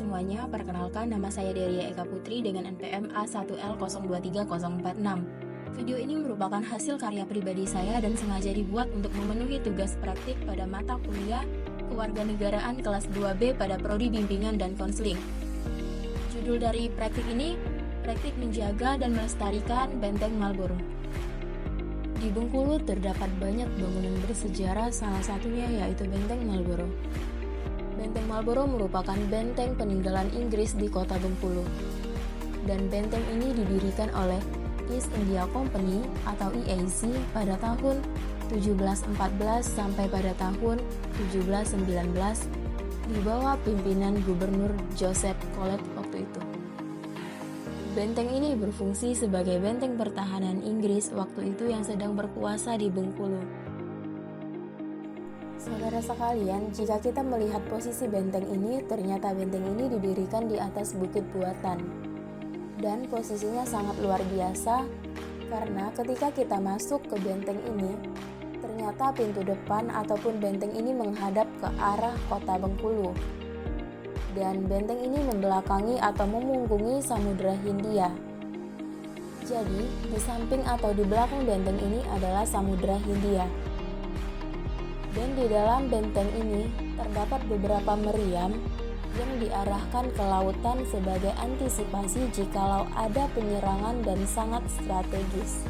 semuanya, perkenalkan nama saya Deria Eka Putri dengan NPM A1L023046. Video ini merupakan hasil karya pribadi saya dan sengaja dibuat untuk memenuhi tugas praktik pada mata kuliah Kewarganegaraan kelas 2B pada Prodi Bimbingan dan Konseling. Judul dari praktik ini, Praktik Menjaga dan Melestarikan Benteng Marlborough. Di Bengkulu terdapat banyak bangunan bersejarah, salah satunya yaitu Benteng Marlborough. Benteng Marlborough merupakan benteng peninggalan Inggris di kota Bengkulu. Dan benteng ini didirikan oleh East India Company atau EAC pada tahun 1714 sampai pada tahun 1719 di bawah pimpinan Gubernur Joseph Collet waktu itu. Benteng ini berfungsi sebagai benteng pertahanan Inggris waktu itu yang sedang berkuasa di Bengkulu. Saudara sekalian, jika kita melihat posisi benteng ini, ternyata benteng ini didirikan di atas bukit buatan. Dan posisinya sangat luar biasa, karena ketika kita masuk ke benteng ini, ternyata pintu depan ataupun benteng ini menghadap ke arah kota Bengkulu. Dan benteng ini membelakangi atau memunggungi Samudra Hindia. Jadi, di samping atau di belakang benteng ini adalah Samudra Hindia. Dan di dalam benteng ini terdapat beberapa meriam yang diarahkan ke lautan sebagai antisipasi jikalau ada penyerangan dan sangat strategis.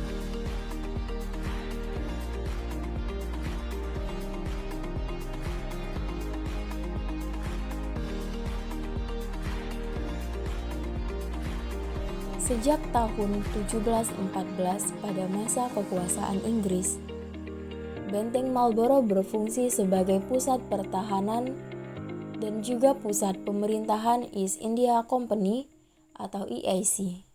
Sejak tahun 1714 pada masa kekuasaan Inggris, Benteng Marlborough berfungsi sebagai pusat pertahanan dan juga pusat pemerintahan East India Company atau EAC.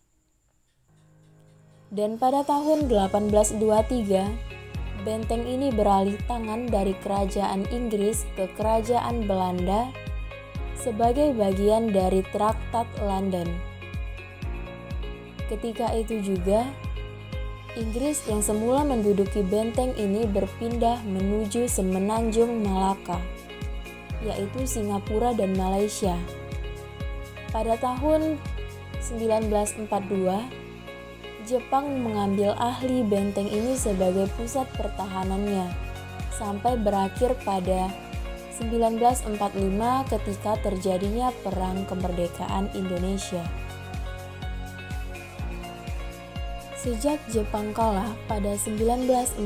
Dan pada tahun 1823, benteng ini beralih tangan dari kerajaan Inggris ke kerajaan Belanda sebagai bagian dari Traktat London. Ketika itu juga, Inggris yang semula menduduki benteng ini berpindah menuju Semenanjung Malaka, yaitu Singapura dan Malaysia. Pada tahun 1942, Jepang mengambil ahli benteng ini sebagai pusat pertahanannya, sampai berakhir pada 1945 ketika terjadinya Perang Kemerdekaan Indonesia. Sejak Jepang kalah pada 1945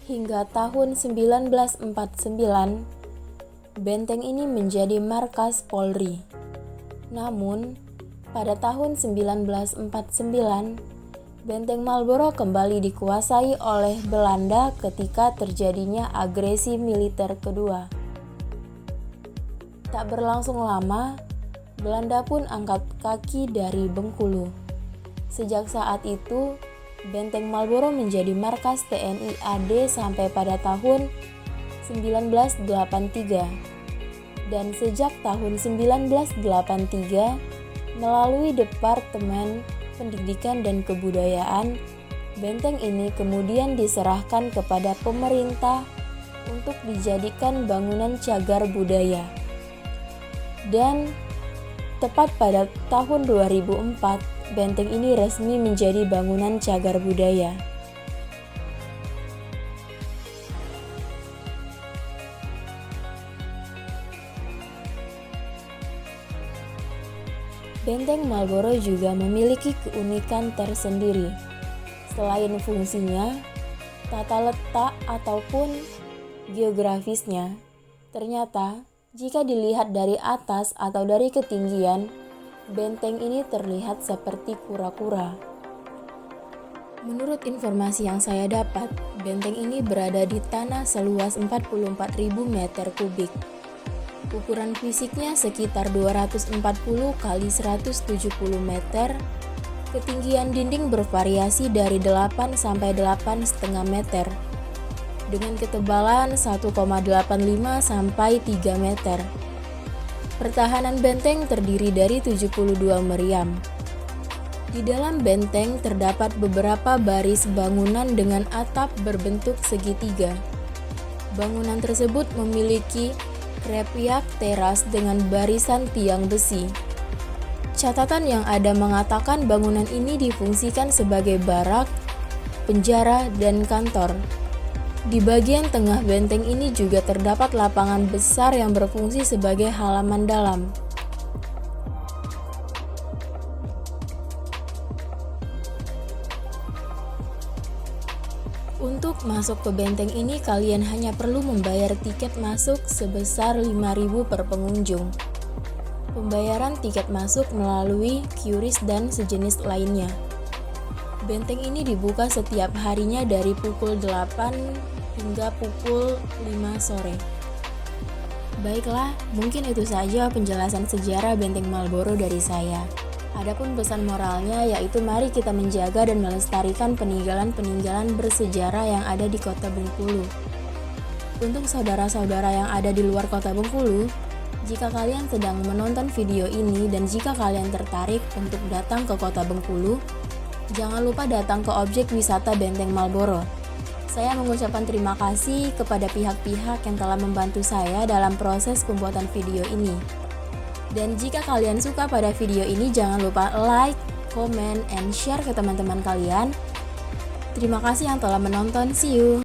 hingga tahun 1949, benteng ini menjadi markas Polri. Namun, pada tahun 1949, Benteng Marlborough kembali dikuasai oleh Belanda ketika terjadinya agresi militer kedua. Tak berlangsung lama, Belanda pun angkat kaki dari Bengkulu. Sejak saat itu, Benteng Marlborough menjadi markas TNI AD sampai pada tahun 1983. Dan sejak tahun 1983, melalui Departemen Pendidikan dan Kebudayaan, benteng ini kemudian diserahkan kepada pemerintah untuk dijadikan bangunan cagar budaya. Dan tepat pada tahun 2004, benteng ini resmi menjadi bangunan cagar budaya. Benteng Marlborough juga memiliki keunikan tersendiri. Selain fungsinya, tata letak ataupun geografisnya, ternyata jika dilihat dari atas atau dari ketinggian, benteng ini terlihat seperti kura-kura. Menurut informasi yang saya dapat, benteng ini berada di tanah seluas 44.000 meter kubik. Ukuran fisiknya sekitar 240 kali 170 meter. Ketinggian dinding bervariasi dari 8 sampai 8,5 meter. Dengan ketebalan 1,85 sampai 3 meter. Pertahanan benteng terdiri dari 72 meriam. Di dalam benteng terdapat beberapa baris bangunan dengan atap berbentuk segitiga. Bangunan tersebut memiliki Repiak teras dengan barisan tiang besi. Catatan yang ada mengatakan bangunan ini difungsikan sebagai barak, penjara, dan kantor. Di bagian tengah benteng ini juga terdapat lapangan besar yang berfungsi sebagai halaman dalam. Untuk masuk ke benteng ini kalian hanya perlu membayar tiket masuk sebesar 5.000 per pengunjung. Pembayaran tiket masuk melalui QRIS dan sejenis lainnya. Benteng ini dibuka setiap harinya dari pukul 8 hingga pukul 5 sore. Baiklah, mungkin itu saja penjelasan sejarah Benteng Marlborough dari saya. Adapun pesan moralnya yaitu mari kita menjaga dan melestarikan peninggalan-peninggalan bersejarah yang ada di Kota Bengkulu. Untuk saudara-saudara yang ada di luar Kota Bengkulu, jika kalian sedang menonton video ini dan jika kalian tertarik untuk datang ke Kota Bengkulu, jangan lupa datang ke objek wisata Benteng Marlborough. Saya mengucapkan terima kasih kepada pihak-pihak yang telah membantu saya dalam proses pembuatan video ini. Dan jika kalian suka pada video ini, jangan lupa like, comment, and share ke teman-teman kalian. Terima kasih yang telah menonton. See you!